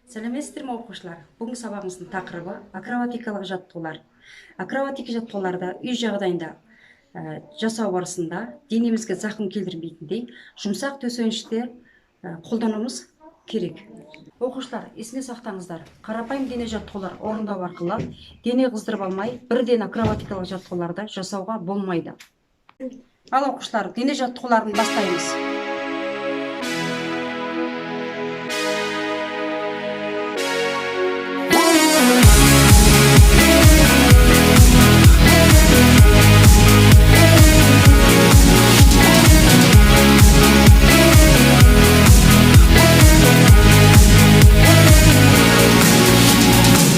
Сәлеметсіздер ме оқушылар? Бүгінгі сабағымыздың тақырыбы акробатикалық жаттығулар. Акробатика жаттығуларда үй жағдайында жасау барысында денемізге зақым келтірмейтіндей жұмсақ төсеніштер қолдануымыз керек. Оқушылар, есіне сақтаңыздар, қарапайым дене жаттығулар орындау арқылы дене қыздырып алмай, бірден акробатикалық жаттығуларды жасауға болмайды. Ал оқушылар, дене жаттығуларын бастаймыз.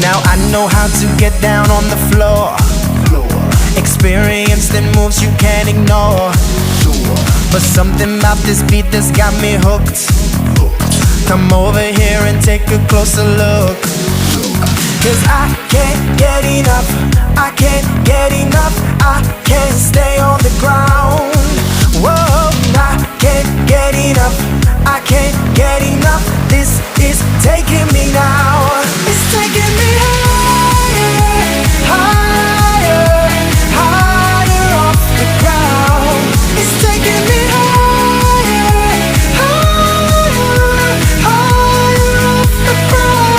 Now I know how to get down on the floor. Experience that moves you can't ignore. But something about this beat that's got me hooked. Come over here and take a closer look. Cause I can't get enough, I can't get enough, I can't stay on the ground. Whoa, I can't get enough, I can't get enough. This is taking me now. It's taking me higher, higher, higher off the ground. It's taking me higher, higher, higher off the ground.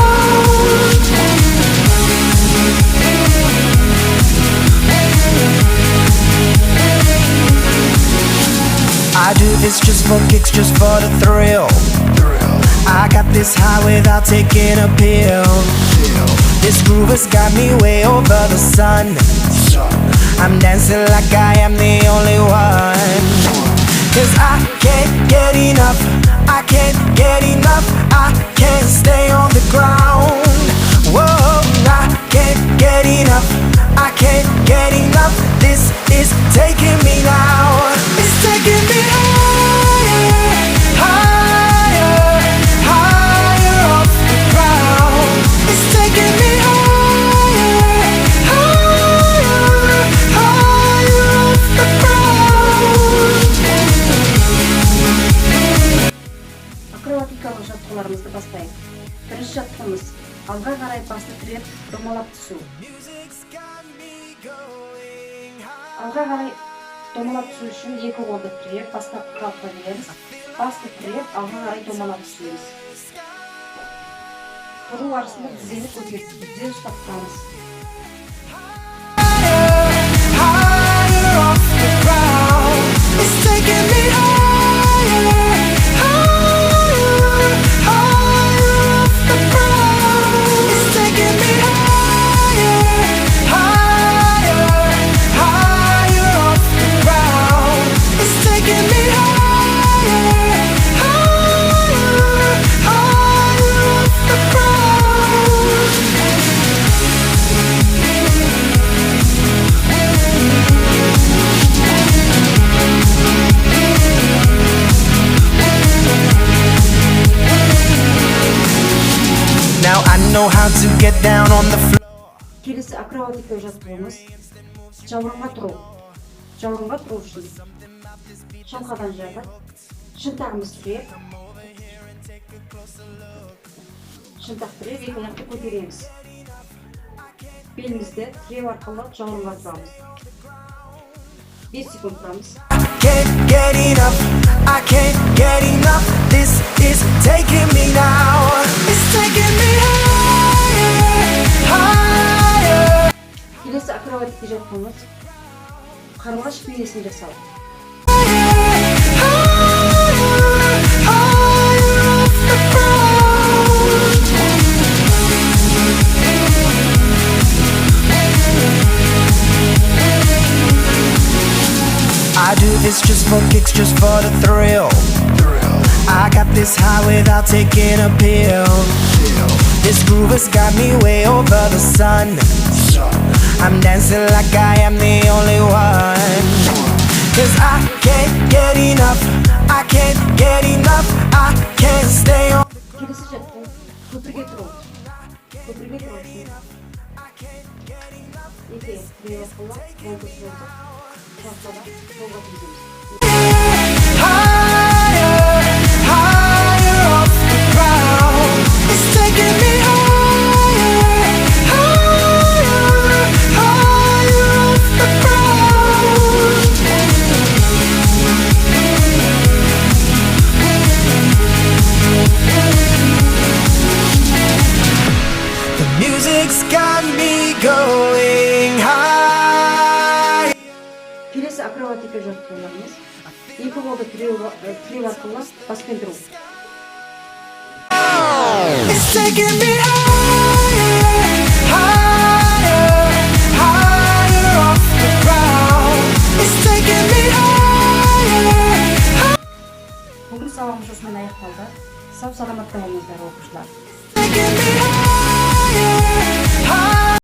I do this just for kicks, just for the thrill. I got this high without taking a pill. This groove has got me way over the sun. I'm dancing like I am the only one. Cause I can't get enough, I can't get enough, I can't stay on the ground. Whoa, I can't get enough, I can't get enough. This is taking me now. It's taking me higher, higher, higher off the ground. It's taking me higher, higher, higher off the ground. Акробатикалық жаттығуларымызды бастайық. Бірінші жаттығуымыз алға қарай басты тіреп, домалап түсу. Алға қарай домалап түсу үшін екі қолды тіреп, бастапқы қалыпқа келеміз. Басты тіреп, алға қарай домалап түсеміз. Тұру барысында тізені көтеріп, тізені ұстап тұрамыз. Higher off the ground. It's taking me higher, higher, higher off the ground. It's taking me higher, higher, higher off the ground. It's taking me higher, higher, higher off the ground. Now I know how to get down on the floor. Келесі акробатика жаттығуымыз жауырынға тұру. Жауырынға тұру үшін шалқадан жатып, шынтағымыз тіреп, екі аяқты көтереміз. Белімізді тіреп арқылы жауырынға тұрамыз. 5 секунд тұрамыз. I can't get enough, I can't get enough. This is taking me now. It's taking me higher, higher. Келесі акробатика жаттығуымыз қарлығаш бейнесін жасау. I do this just for kicks, just for the thrill. I got this high without taking a pill. This groove has got me way over the sun. I'm dancing like I am the only one. Cause I can't get enough, I can't get enough, I can't stay on. Келесі жаттығу көпірге тұру. Көпірге тұру үшін екі тіреп арқылы қолды созып, жақтадан қолға тигіземіз. Higher, higher off the ground. It's taking me жаттығуларымыз. Екі қолды тіреу арқылы баспен тұру. It's taking me higher, higher, higher off the ground. It's taking me higher, Бүгін сабағымыз осымен аяқталды. Сау саламатта болыңыздар оқушылар. taking me